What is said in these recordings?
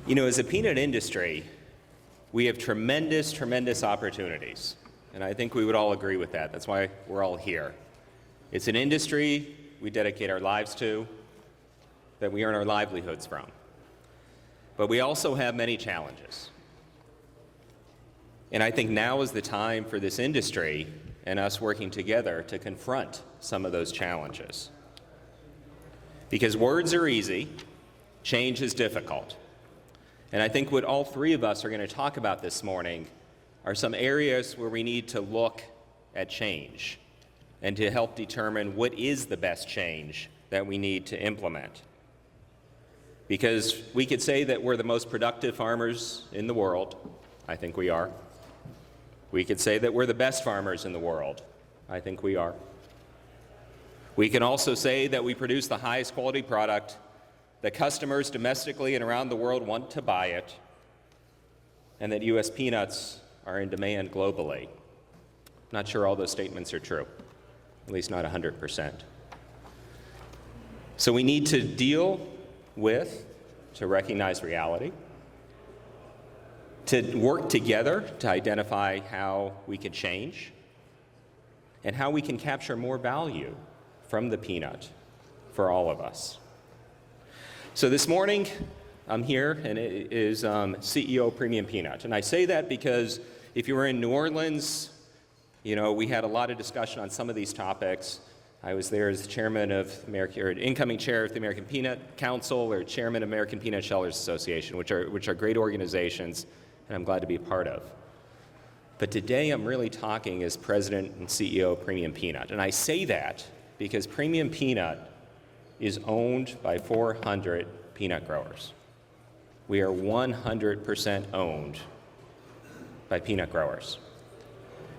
You know, as a peanut industry, we have tremendous, tremendous opportunities. And I think we would all agree with that. That's why we're all here. It's an industry we dedicate our lives to, that we earn our livelihoods from. But we also have many challenges. And I think now is the time for this industry and us working together to confront some of those challenges. Because words are easy, change is difficult. And I think what all three of us are going to talk about this morning are some areas where we need to look at change and to help determine what is the best change that we need to implement. Because we could say that we're the most productive farmers in the world. I think we are. We could say that we're the best farmers in the world. I think we are. We can also say that we produce the highest quality product, that customers domestically and around the world want to buy it, and that U.S. peanuts are in demand globally. Not sure all those statements are true, at least not 100%. So we need to deal with, to recognize reality, to work together to identify how we can change, and how we can capture more value from the peanut for all of us. So this morning, I'm here, and it is CEO Premium Peanut. And I say that because if you were in New Orleans, you know, we had a lot of discussion on some of these topics. I was there as chairman of incoming chair of the American Peanut Council, or chairman of American Peanut Shellers Association, which are great organizations, and I'm glad to be a part of. But today I'm really talking as president and CEO of Premium Peanut. And I say that because Premium Peanut is owned by 400 peanut growers. We are 100% owned by peanut growers.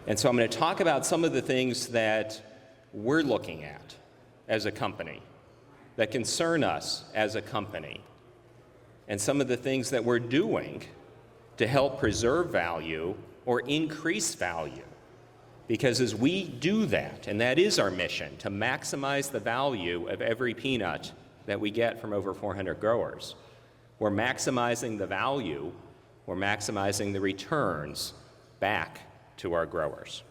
And so I'm going to talk about some of the things that we're looking at as a company, that concern us as a company, and some of the things that we're doing to help preserve value or increase value. Because as we do that, and that is our mission, to maximize the value of every peanut that we get from over 400 growers, we're maximizing the value, we're maximizing the returns back to our growers.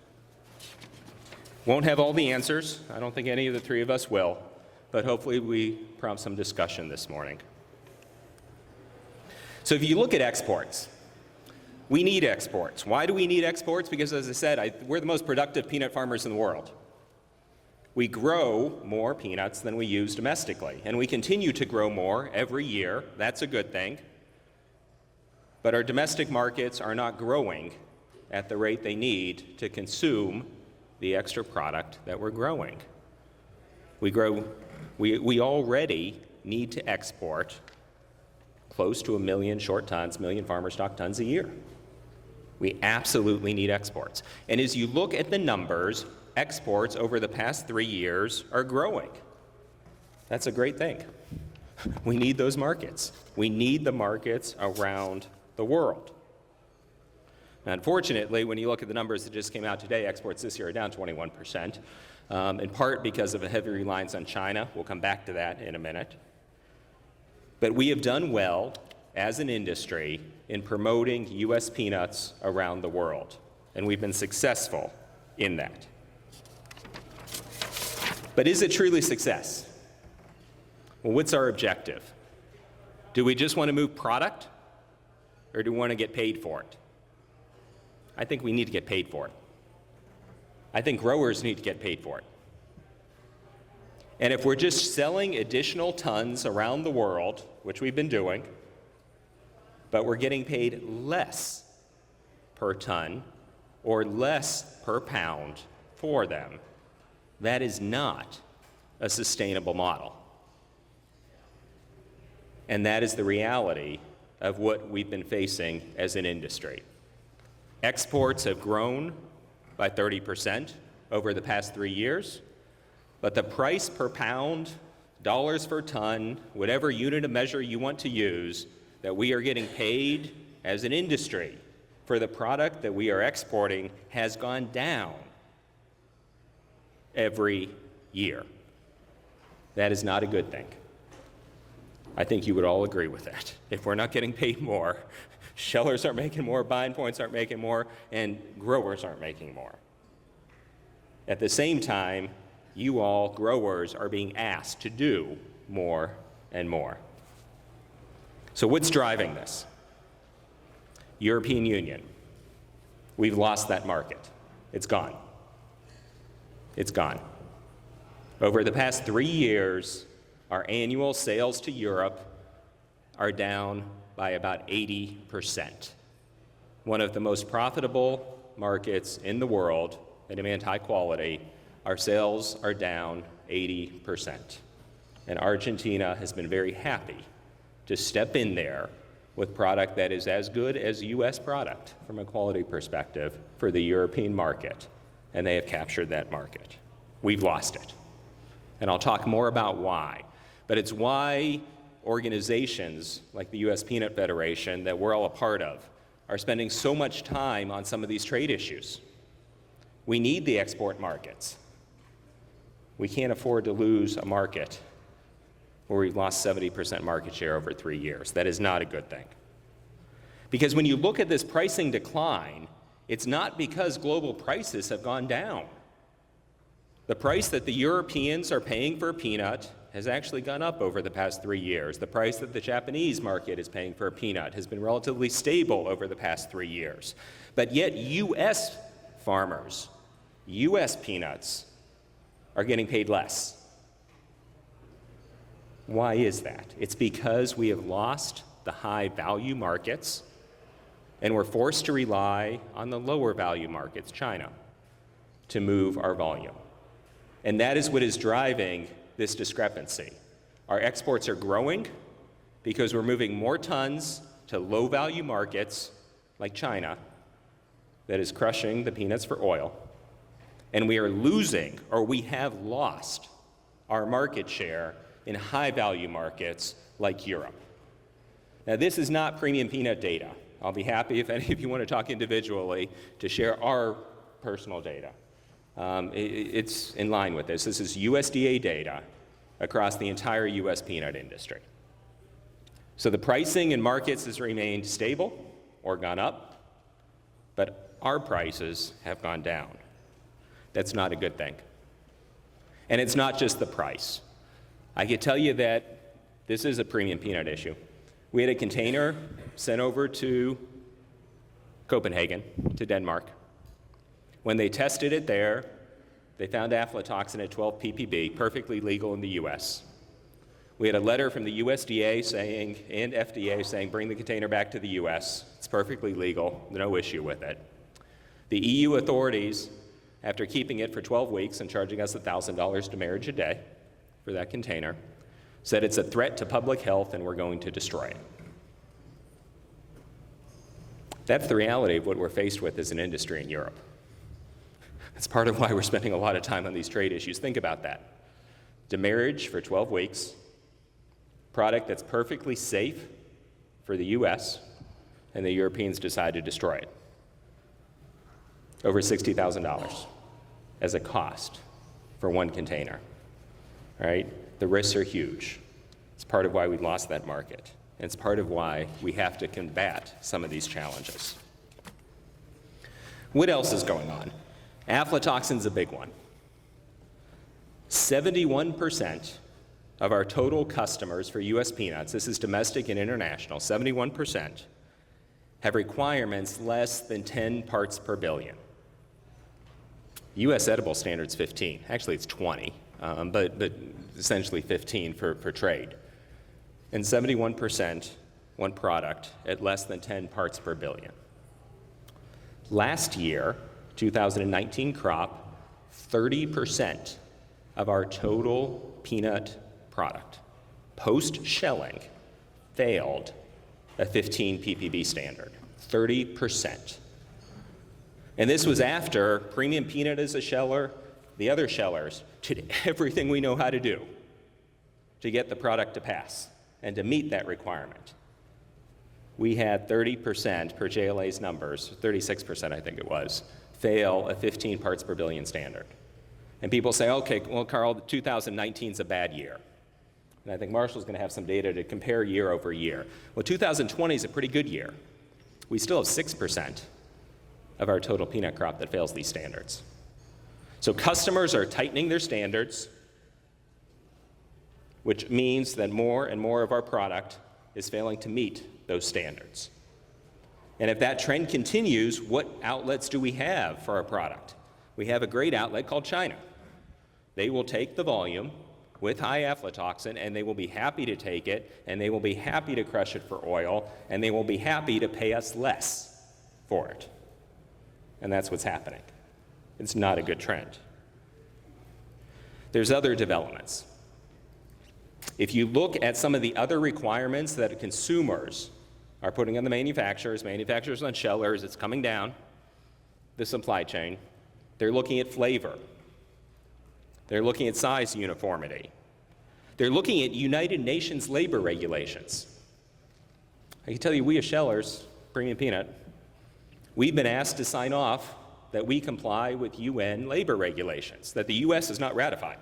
Won't have all the answers. I don't think any of the three of us will, but hopefully we prompt some discussion this morning. So if you look at exports, we need exports. Why do we need exports? Because, as I said, we're the most productive peanut farmers in the world. We grow more peanuts than we use domestically, and we continue to grow more every year. That's a good thing. But our domestic markets are not growing at the rate they need to consume the extra product that we're growing. We already need to export close to 1 million short tons, million farmer stock tons a year. We absolutely need exports. And as you look at the numbers, exports over the past 3 years are growing. That's a great thing. We need those markets. We need the markets around the world. Now, unfortunately, when you look at the numbers that just came out today, exports this year are down 21%, in part because of a heavy reliance on China. We'll come back to that in a minute. But we have done well as an industry in promoting U.S. peanuts around the world, and we've been successful in that. But is it truly success? Well, what's our objective? Do we just want to move product, or do we want to get paid for it? I think we need to get paid for it. I think growers need to get paid for it. And if we're just selling additional tons around the world, which we've been doing, but we're getting paid less per ton or less per pound for them, that is not a sustainable model. And that is the reality of what we've been facing as an industry. Exports have grown by 30% over the past 3 years, but the price per pound, dollars per ton, whatever unit of measure you want to use, that we are getting paid as an industry for the product that we are exporting has gone down every year. That is not a good thing. I think you would all agree with that. If we're not getting paid more, shellers aren't making more, buying points aren't making more, and growers aren't making more. At the same time, you all, growers, are being asked to do more and more. So what's driving this? European Union. We've lost that market. It's gone. It's gone. Over the past 3 years, our annual sales to Europe are down by about 80%. One of the most profitable markets in the world, they demand high quality, our sales are down 80%. And Argentina has been very happy to step in there with product that is as good as U.S. product from a quality perspective for the European market, and they have captured that market. We've lost it. And I'll talk more about why. But it's why organizations like the U.S. Peanut Federation that we're all a part of are spending so much time on some of these trade issues. We need the export markets. We can't afford to lose a market where we've lost 70% market share over 3 years. That is not a good thing. Because when you look at this pricing decline, it's not because global prices have gone down. The price that the Europeans are paying for a peanut has actually gone up over the past 3 years. The price that the Japanese market is paying for a peanut has been relatively stable over the past 3 years. But yet U.S. farmers, U.S. peanuts, are getting paid less. Why is that? It's because we have lost the high value markets and we're forced to rely on the lower value markets, China, to move our volume. And that is what is driving this discrepancy. Our exports are growing because we're moving more tons to low value markets like China that is crushing the peanuts for oil. And we are losing, or we have lost, our market share in high-value markets like Europe. Now, this is not premium peanut data. I'll be happy if any of you want to talk individually to share our personal data. It's in line with this. This is USDA data across the entire U.S. peanut industry. So the pricing in markets has remained stable or gone up, but our prices have gone down. That's not a good thing. And it's not just the price. I can tell you that this is a premium peanut issue. We had a container sent over to Copenhagen, to Denmark. When they tested it there, they found aflatoxin at 12 ppb, perfectly legal in the U.S. We had a letter from the USDA saying, and FDA saying, bring the container back to the U.S. It's perfectly legal, no issue with it. The EU authorities, after keeping it for 12 weeks and charging us $1,000 demurrage a day for that container, said it's a threat to public health and we're going to destroy it. That's the reality of what we're faced with as an industry in Europe. That's part of why we're spending a lot of time on these trade issues. Think about that. Demurrage for 12 weeks, product that's perfectly safe for the US, and the Europeans decide to destroy it. Over $60,000 as a cost for one container, right? The risks are huge. It's part of why we lost that market. And it's part of why we have to combat some of these challenges. What else is going on? Aflatoxin's a big one. 71% of our total customers for U.S. peanuts, this is domestic and international, 71% have requirements less than 10 parts per billion. U.S. edible standard's 15. Actually, it's 20, but essentially 15 for trade. And 71% want product at less than 10 parts per billion. Last year, 2019 crop, 30% of our total peanut product, post-shelling, failed a 15 ppb standard, 30%. And this was after Premium Peanut as a sheller, the other shellers did everything we know how to do to get the product to pass and to meet that requirement. We had 30% per JLA's numbers, 36% I think it was, fail a 15 parts per billion standard. And people say, okay, well, Karl, 2019's a bad year. And I think Marshall's going to have some data to compare year over year. Well, 2020 is a pretty good year. We still have 6% of our total peanut crop that fails these standards. So customers are tightening their standards, which means that more and more of our product is failing to meet those standards. And if that trend continues, what outlets do we have for our product? We have a great outlet called China. They will take the volume with high aflatoxin, and they will be happy to take it, and they will be happy to crush it for oil, and they will be happy to pay us less for it. And that's what's happening. It's not a good trend. There's other developments. If you look at some of the other requirements that consumers are putting on the manufacturers on shellers, it's coming down the supply chain. They're looking at flavor. They're looking at size uniformity. They're looking at United Nations labor regulations. I can tell you, we as shellers, premium peanut, we've been asked to sign off that we comply with UN labor regulations that the US has not ratified.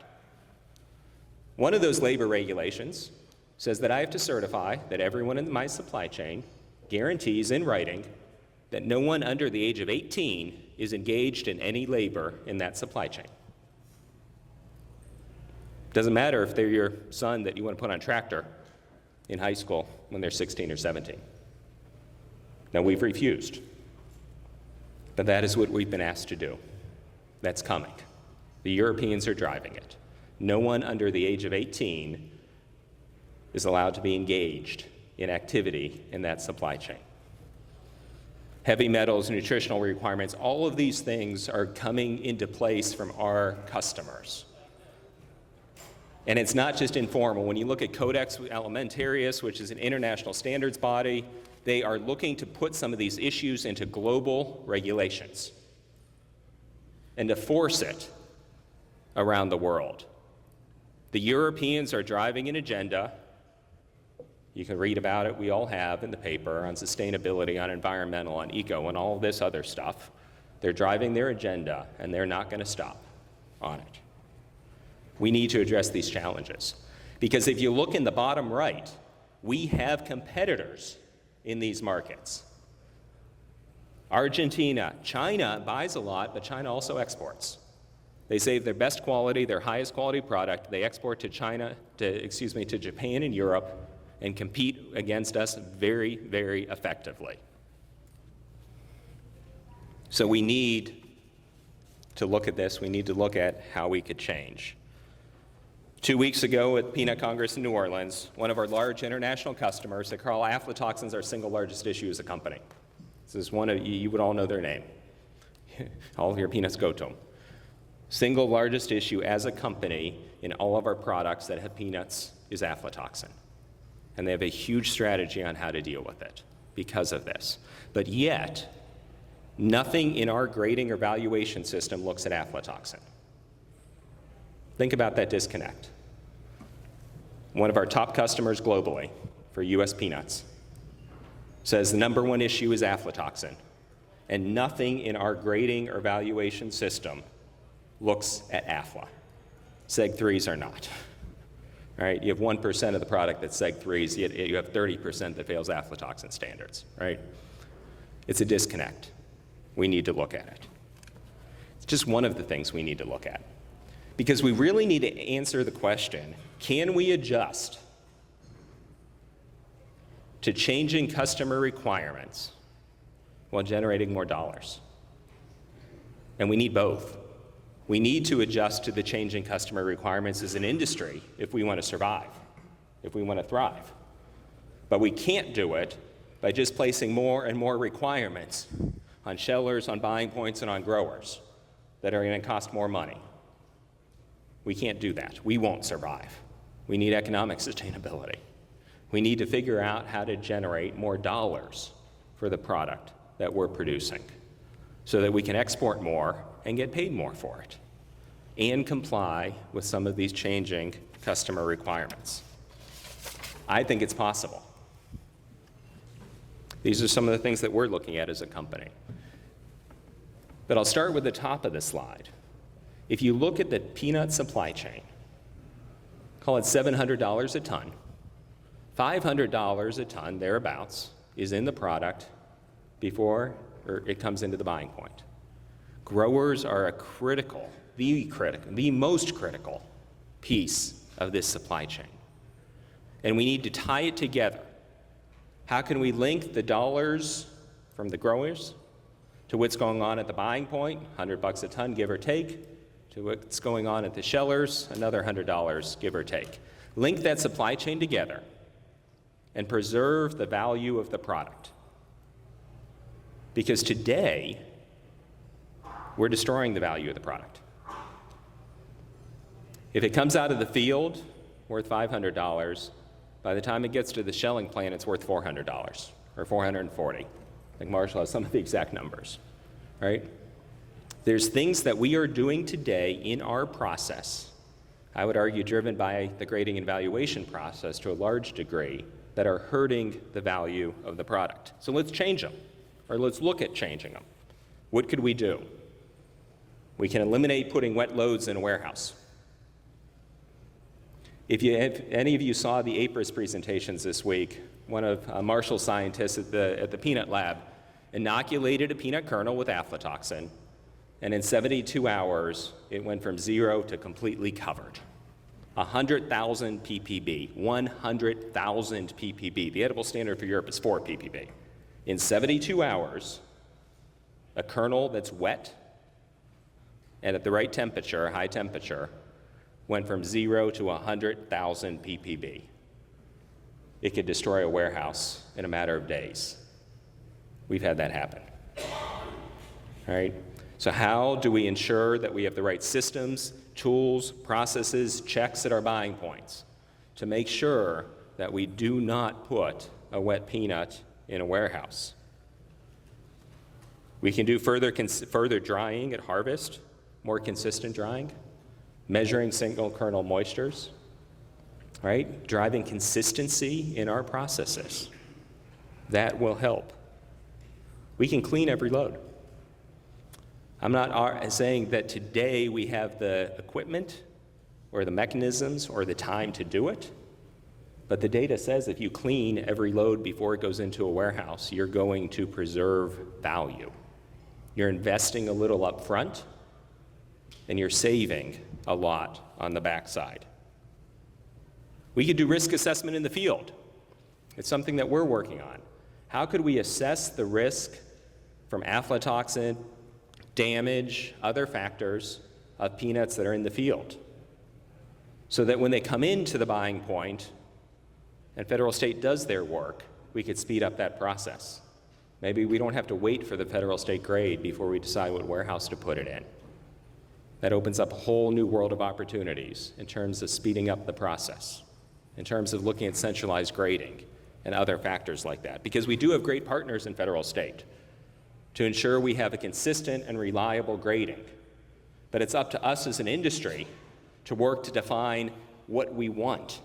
One of those labor regulations says that I have to certify that everyone in my supply chain guarantees in writing that no one under the age of 18 is engaged in any labor in that supply chain. Doesn't matter if they're your son that you want to put on a tractor in high school when they're 16 or 17. Now, we've refused. But that is what we've been asked to do. That's coming. The Europeans are driving it. No one under the age of 18 is allowed to be engaged in activity in that supply chain. Heavy metals, nutritional requirements, all of these things are coming into place from our customers. And it's not just informal. When you look at Codex Alimentarius, which is an international standards body, they are looking to put some of these issues into global regulations and to force it around the world. The Europeans are driving an agenda. You can read about it, we all have in the paper, on sustainability, on environmental, on eco, and all this other stuff. They're driving their agenda, and they're not going to stop on it. We need to address these challenges. Because if you look in the bottom right, we have competitors in these markets. Argentina, China buys a lot, but China also exports. They save their best quality, their highest quality product. They export to to Japan and Europe, and compete against us very, very effectively. So we need to look at this. We need to look at how we could change. 2 weeks ago at Peanut Congress in New Orleans, one of our large international customers said, Karl, aflatoxin is our single largest issue as a company. This is one of you would all know their name. All of your peanuts go to them. Single largest issue as a company in all of our products that have peanuts is aflatoxin. And they have a huge strategy on how to deal with it because of this. But yet, nothing in our grading or valuation system looks at aflatoxin. Think about that disconnect. One of our top customers globally for US peanuts says the number one issue is aflatoxin, and nothing in our grading or valuation system looks at AFLA. Seg3s are not. All right, you have 1% of the product that's Seg3s, yet you have 30% that fails aflatoxin standards, right? It's a disconnect. We need to look at it. It's just one of the things we need to look at. Because we really need to answer the question, can we adjust to changing customer requirements while generating more dollars? And we need both. We need to adjust to the changing customer requirements as an industry if we want to survive, if we want to thrive. But we can't do it by just placing more and more requirements on shellers, on buying points, and on growers that are going to cost more money. We can't do that. We won't survive. We need economic sustainability. We need to figure out how to generate more dollars for the product that we're producing so that we can export more and get paid more for it and comply with some of these changing customer requirements. I think it's possible. These are some of the things that we're looking at as a company. But I'll start with the top of the slide. If you look at the peanut supply chain, call it $700 a ton. $500 a ton, thereabouts, is in the product before it comes into the buying point. Growers are the most critical piece of this supply chain. And we need to tie it together. How can we link the dollars from the growers to what's going on at the buying point, $100 a ton, give or take, to what's going on at the shellers, another $100, give or take. Link that supply chain together and preserve the value of the product. Because today, we're destroying the value of the product. If it comes out of the field worth $500, by the time it gets to the shelling plant, it's worth $400 or $440. I think Marshall has some of the exact numbers, right? There's things that we are doing today in our process, I would argue driven by the grading and valuation process to a large degree, that are hurting the value of the product. So let's change them, or let's look at changing them. What could we do? We can eliminate putting wet loads in a warehouse. If any of you saw the APRIS presentations this week, one of Marshall's scientists at the peanut lab inoculated a peanut kernel with aflatoxin, and in 72 hours, it went from 0 to completely covered. 100,000 ppb, 100,000 ppb. The edible standard for Europe is 4 ppb. In 72 hours, a kernel that's wet and at the right temperature, high temperature, went from 0 to 100,000 ppb. It could destroy a warehouse in a matter of days. We've had that happen. All right? So how do we ensure that we have the right systems, tools, processes, checks at our buying points to make sure that we do not put a wet peanut in a warehouse? We can do further drying at harvest, more consistent drying, measuring single kernel moistures, right? Driving consistency in our processes. That will help. We can clean every load. I'm not saying that today we have the equipment or the mechanisms or the time to do it, but the data says if you clean every load before it goes into a warehouse, you're going to preserve value. You're investing a little up front, and you're saving a lot on the backside. We could do risk assessment in the field. It's something that we're working on. How could we assess the risk from aflatoxin, damage, other factors of peanuts that are in the field, so that when they come into the buying point and federal state does their work, we could speed up that process. Maybe we don't have to wait for the federal state grade before we decide what warehouse to put it in. That opens up a whole new world of opportunities in terms of speeding up the process, in terms of looking at centralized grading and other factors like that, because we do have great partners in federal state to ensure we have a consistent and reliable grading. But it's up to us as an industry to work to define what we want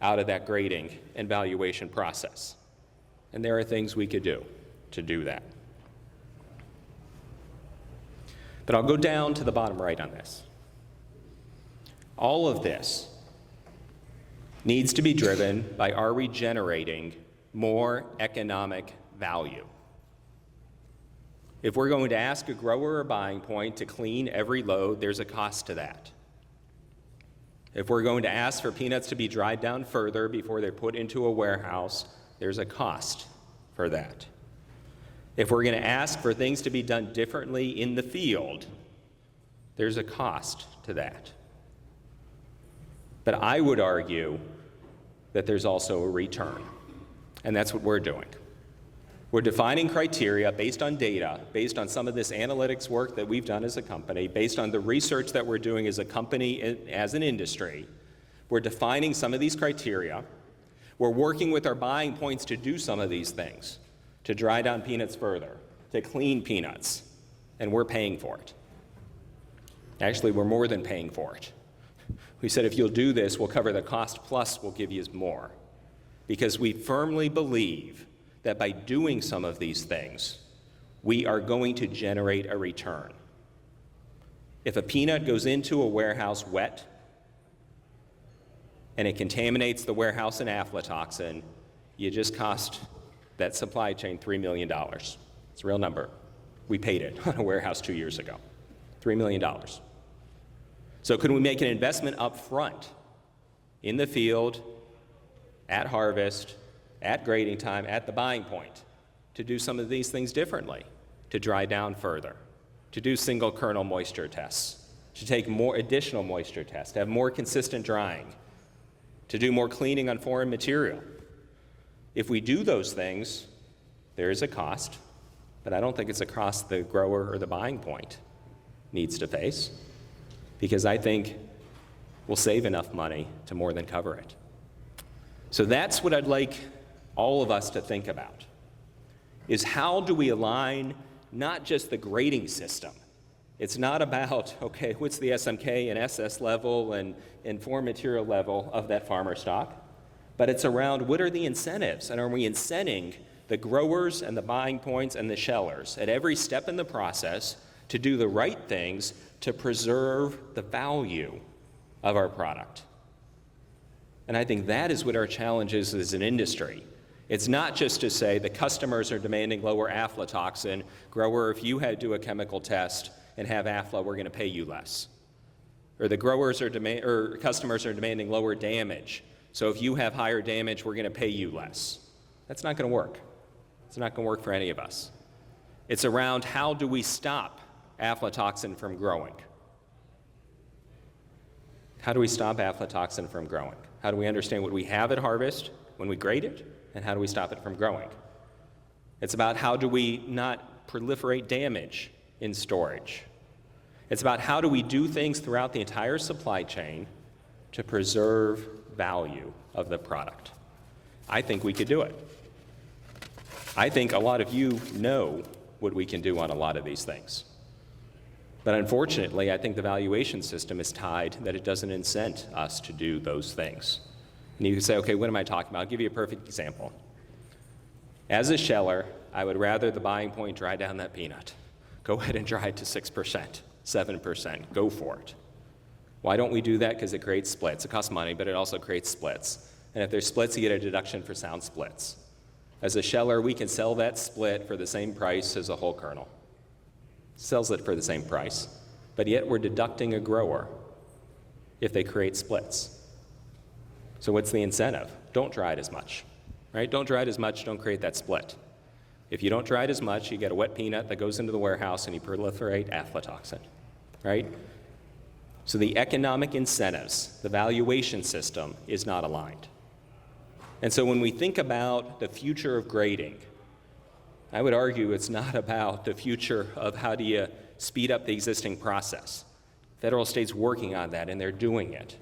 out of that grading and valuation process. And there are things we could do to do that. But I'll go down to the bottom right on this. All of this needs to be driven by, are we generating more economic value? If we're going to ask a grower or buying point to clean every load, there's a cost to that. If we're going to ask for peanuts to be dried down further before they're put into a warehouse, there's a cost for that. If we're going to ask for things to be done differently in the field, there's a cost to that. But I would argue that there's also a return, and that's what we're doing. We're defining criteria based on data, based on some of this analytics work that we've done as a company, based on the research that we're doing as a company, as an industry. We're defining some of these criteria. We're working with our buying points to do some of these things, to dry down peanuts further, to clean peanuts, and we're paying for it. Actually, we're more than paying for it. We said, if you'll do this, we'll cover the cost, plus we'll give you more. Because we firmly believe that by doing some of these things, we are going to generate a return. If a peanut goes into a warehouse wet, and it contaminates the warehouse in aflatoxin, you just cost that supply chain $3 million. It's a real number. We paid it on a warehouse 2 years ago, $3 million. So could we make an investment up front in the field, at harvest, at grading time, at the buying point, to do some of these things differently, to dry down further, to do single kernel moisture tests, to take more additional moisture tests, to have more consistent drying, to do more cleaning on foreign material? If we do those things, there is a cost, but I don't think it's a cost the grower or the buying point needs to face, because I think we'll save enough money to more than cover it. So that's what I'd like all of us to think about, is how do we align not just the grading system. It's not about, okay, what's the SMK and SS level and foreign material level of that farmer stock, but it's around what are the incentives, and are we incenting the growers and the buying points and the shellers at every step in the process to do the right things to preserve the value of our product. And I think that is what our challenge is as an industry. It's not just to say the customers are demanding lower aflatoxin. Grower, if you had to do a chemical test and have afla, we're going to pay you less. Or the growers are customers are demanding lower damage. So if you have higher damage, we're going to pay you less. That's not going to work. It's not going to work for any of us. It's around how do we stop aflatoxin from growing? How do we stop aflatoxin from growing? How do we understand what we have at harvest when we grade it, and how do we stop it from growing? It's about how do we not proliferate damage in storage. It's about how do we do things throughout the entire supply chain to preserve value of the product. I think we could do it. I think a lot of you know what we can do on a lot of these things. But unfortunately, I think the valuation system is tied that it doesn't incent us to do those things. And you can say, okay, what am I talking about? I'll give you a perfect example. As a sheller, I would rather the buying point dry down that peanut. Go ahead and dry it to 6%, 7%, go for it. Why don't we do that? Because it creates splits. It costs money, but it also creates splits. And if there's splits, you get a deduction for sound splits. As a sheller, we can sell that split for the same price as a whole kernel. Sells it for the same price, but yet we're deducting a grower if they create splits. So what's the incentive? Don't dry it as much, right? Don't dry it as much, don't create that split. If you don't dry it as much, you get a wet peanut that goes into the warehouse and you proliferate aflatoxin, right? So the economic incentives, the valuation system is not aligned. And so when we think about the future of grading, I would argue it's not about the future of how do you speed up the existing process. Federal state's working on that, and they're doing it.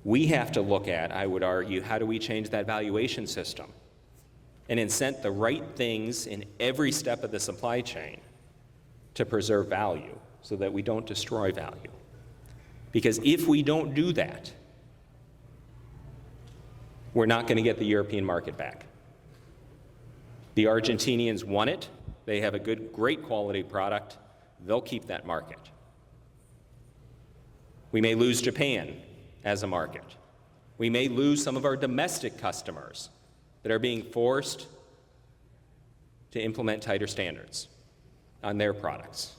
We have to look at, I would argue, how do we change that valuation system and incent the right things in every step of the supply chain to preserve value so that we don't destroy value. Because if we don't do that, we're not going to get the European market back. The Argentinians want it. They have a great quality product. They'll keep that market. We may lose Japan as a market. We may lose some of our domestic customers that are being forced to implement tighter standards on their products.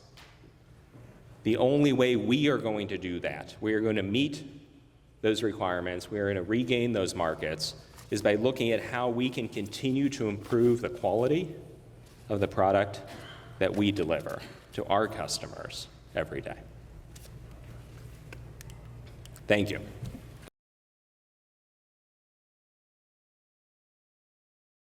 The only way we are going to do that, we are going to meet those requirements, we are going to regain those markets, is by looking at how we can continue to improve the quality of the product that we deliver to our customers every day. Thank you.